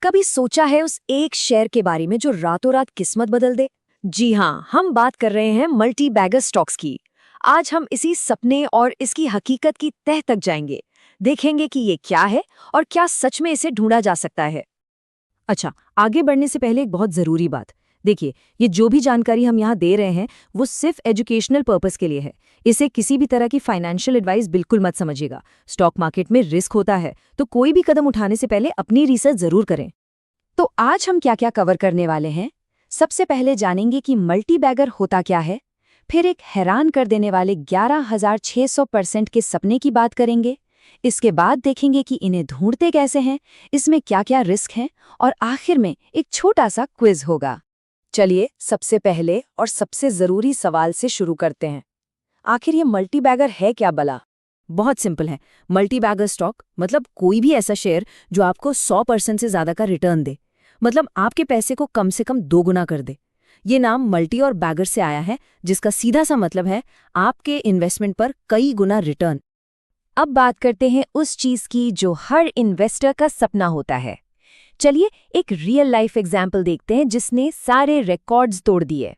कभी सोचा है उस एक शेयर के बारे में जो रातों रात किस्मत बदल दे? जी हाँ, हम बात कर रहे हैं मल्टी बैगर स्टॉक्स की। आज हम इसी सपने और इसकी हकीकत की तह तक जाएंगे। देखेंगे कि ये क्या है और क्या सच में इसे ढूंढा जा सकता है। अच्छा, आगे बढ़ने से पहले एक बहुत ज़रूरी बात। देखिए, ये जो भी जानकारी हम यहाँ दे रहे हैं, वो सिर्फ एजुकेशनल पर्पस के लिए है। इसे किसी भी तरह की फाइनेंशियल एडवाइस बिल्कुल मत समझिएगा। स्टॉक मार्केट में रिस्क होता है, तो कोई भी कदम उठाने से पहले अपनी रिसर्च ज़रूर करें। तो आज हम क्या क्या कवर करने वाले हैं? सबसे पहले जानेंगे कि मल्टी बैगर होता क्या है। फिर एक हैरान कर देने वाले 11,600% के सपने की बात करेंगे। इसके बाद देखेंगे कि इन्हें ढूंढते कैसे हैं, इसमें क्या क्या रिस्क हैं, और आखिर में एक छोटा सा क्विज होगा। चलिए सबसे पहले और सबसे जरूरी सवाल से शुरू करते हैं। आखिर ये मल्टी बैगर है क्या भला? बहुत सिंपल है। मल्टी बैगर स्टॉक मतलब कोई भी ऐसा शेयर जो आपको 100% से ज़्यादा का रिटर्न दे, मतलब आपके पैसे को कम से कम 2 गुना कर दे। ये नाम मल्टी और बैगर से आया है, जिसका सीधा सा मतलब है आपके इन्वेस्टमेंट पर कई गुना रिटर्न। अब बात करते हैं उस चीज की जो हर इन्वेस्टर का सपना होता है। चलिए एक रियल लाइफ एग्जाम्पल देखते हैं जिसने सारे रिकॉर्ड्स तोड़ दिए।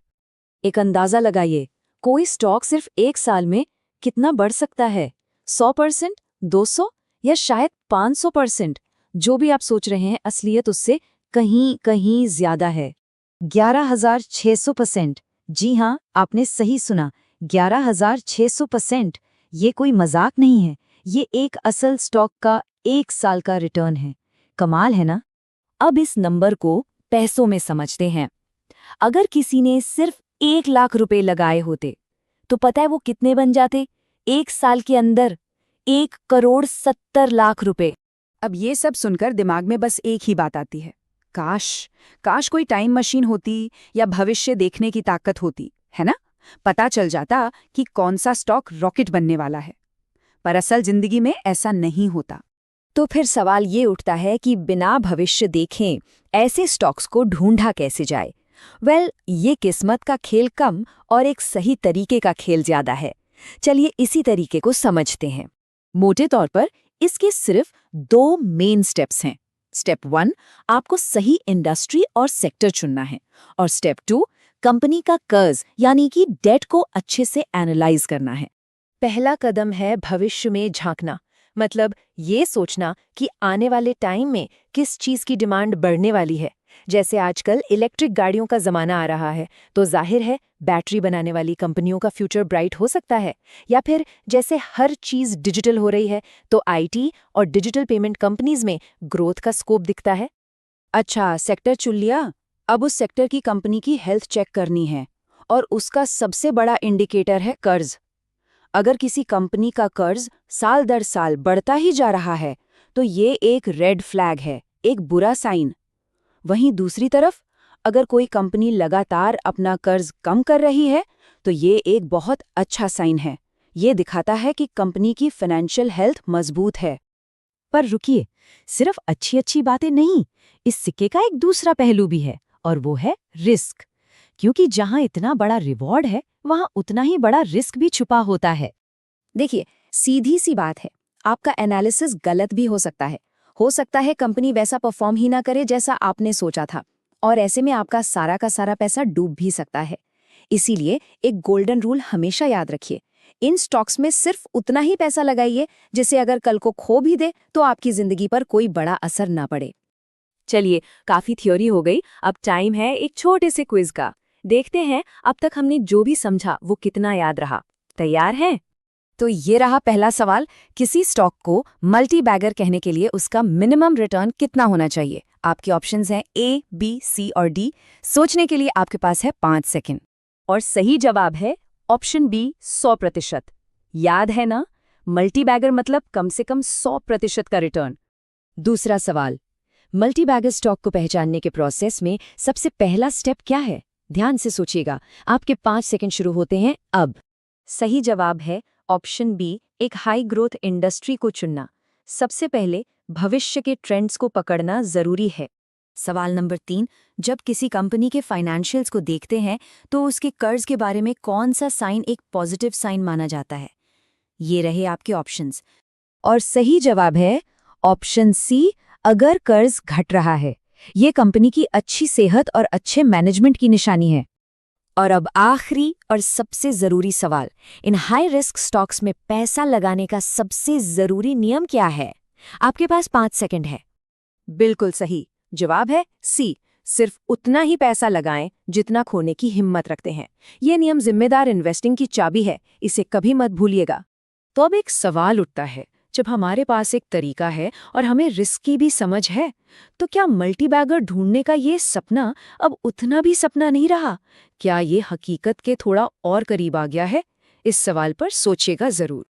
एक अंदाजा लगाइए, कोई स्टॉक सिर्फ एक साल में कितना बढ़ सकता है? 100%, 200 या शायद 500%? जो भी आप सोच रहे हैं, असलियत उससे कहीं कहीं ज्यादा है। 11,600%। जी हाँ, आपने सही सुना, 11,600%। ये कोई मजाक नहीं है, ये एक असल स्टॉक का एक साल का रिटर्न है। कमाल है ना? अब इस नंबर को पैसों में समझते हैं। अगर किसी ने सिर्फ 1 लाख रुपए लगाए होते, तो पता है वो कितने बन जाते? एक साल के अंदर 1,70,00,000 रुपए। अब ये सब सुनकर दिमाग में बस एक ही बात आती है, काश काश कोई टाइम मशीन होती या भविष्य देखने की ताकत होती, है ना? पता चल जाता कि कौन सा स्टॉक रॉकेट बनने वाला है। पर असल जिंदगी में ऐसा नहीं होता। तो फिर सवाल ये उठता है कि बिना भविष्य देखें ऐसे स्टॉक्स को ढूंढा कैसे जाए? ये किस्मत का खेल कम और एक सही तरीके का खेल ज्यादा है। चलिए इसी तरीके को समझते हैं। मोटे तौर पर इसके सिर्फ 2 मेन स्टेप्स हैं। स्टेप 1, आपको सही इंडस्ट्री और सेक्टर चुनना है, और स्टेप 2, कंपनी का कर्ज यानी कि डेट को अच्छे से एनालाइज करना है। पहला कदम है भविष्य में झांकना, मतलब ये सोचना कि आने वाले टाइम में किस चीज की डिमांड बढ़ने वाली है। जैसे आजकल इलेक्ट्रिक गाड़ियों का जमाना आ रहा है, तो जाहिर है बैटरी बनाने वाली कंपनियों का फ्यूचर ब्राइट हो सकता है। या फिर जैसे हर चीज डिजिटल हो रही है, तो आईटी और डिजिटल पेमेंट कंपनीज में ग्रोथ का स्कोप दिखता है। अच्छा, सेक्टर चुन लिया। अब उस सेक्टर की कंपनी की हेल्थ चेक करनी है, और उसका सबसे बड़ा इंडिकेटर है कर्ज। अगर किसी कंपनी का कर्ज साल दर साल बढ़ता ही जा रहा है, तो ये एक रेड फ्लैग है, एक बुरा साइन। वहीं दूसरी तरफ, अगर कोई कंपनी लगातार अपना कर्ज कम कर रही है, तो ये एक बहुत अच्छा साइन है। ये दिखाता है कि कंपनी की फाइनेंशियल हेल्थ मजबूत है। पर रुकिए, सिर्फ अच्छी अच्छी बातें नहीं, इस सिक्के का एक दूसरा पहलू भी है, और वो है रिस्क। क्योंकि जहां इतना बड़ा रिवॉर्ड है, वहां उतना ही बड़ा रिस्क भी छुपा होता है। देखिए, सीधी सी बात है, आपका एनालिसिस गलत भी हो सकता है। हो सकता है कंपनी वैसा परफॉर्म ही ना करे जैसा आपने सोचा था, और ऐसे में आपका सारा का सारा पैसा डूब भी सकता है। इसीलिए एक गोल्डन रूल हमेशा याद रखिए, इन स्टॉक्स में सिर्फ उतना ही पैसा लगाइए जिसे अगर कल को खो भी दे तो आपकी जिंदगी पर कोई बड़ा असर ना पड़े। चलिए, काफी थ्योरी हो गई, अब टाइम है एक छोटे से क्विज का। देखते हैं अब तक हमने जो भी समझा वो कितना याद रहा। तैयार हैं? तो ये रहा पहला सवाल, किसी स्टॉक को मल्टी बैगर कहने के लिए उसका मिनिमम रिटर्न कितना होना चाहिए? आपके ऑप्शंस हैं ए, बी, सी और डी। सोचने के लिए आपके पास है 5 सेकंड। और सही जवाब है ऑप्शन बी, 100%। याद है ना? मल्टी बैगर मतलब कम से कम 100% का रिटर्न। दूसरा सवाल, मल्टी बैगर स्टॉक को पहचानने के प्रोसेस में सबसे पहला स्टेप क्या है? ध्यान से सोचिएगा, आपके 5 सेकंड शुरू होते हैं अब। सही जवाब है ऑप्शन बी, एक हाई ग्रोथ इंडस्ट्री को चुनना। सबसे पहले भविष्य के ट्रेंड्स को पकड़ना जरूरी है। सवाल नंबर 3, जब किसी कंपनी के फाइनेंशियल्स को देखते हैं तो उसके कर्ज के बारे में कौन सा साइन एक पॉजिटिव साइन माना जाता है? ये रहे आपके ऑप्शंस। और सही जवाब है ऑप्शन सी, अगर कर्ज घट रहा है, ये कंपनी की अच्छी सेहत और अच्छे मैनेजमेंट की निशानी है। और अब आखिरी और सबसे जरूरी सवाल, इन हाई रिस्क स्टॉक्स में पैसा लगाने का सबसे जरूरी नियम क्या है? आपके पास 5 सेकंड है। बिल्कुल सही जवाब है सी, सिर्फ उतना ही पैसा लगाएं जितना खोने की हिम्मत रखते हैं। ये नियम जिम्मेदार इन्वेस्टिंग की चाबी है, इसे कभी मत भूलिएगा। तो अब एक सवाल उठता है, जब हमारे पास एक तरीका है और हमें रिस्क की भी समझ है, तो क्या मल्टीबैगर ढूंढने का ये सपना अब उतना भी सपना नहीं रहा? क्या ये हकीकत के थोड़ा और करीब आ गया है? इस सवाल पर सोचिएगा जरूर।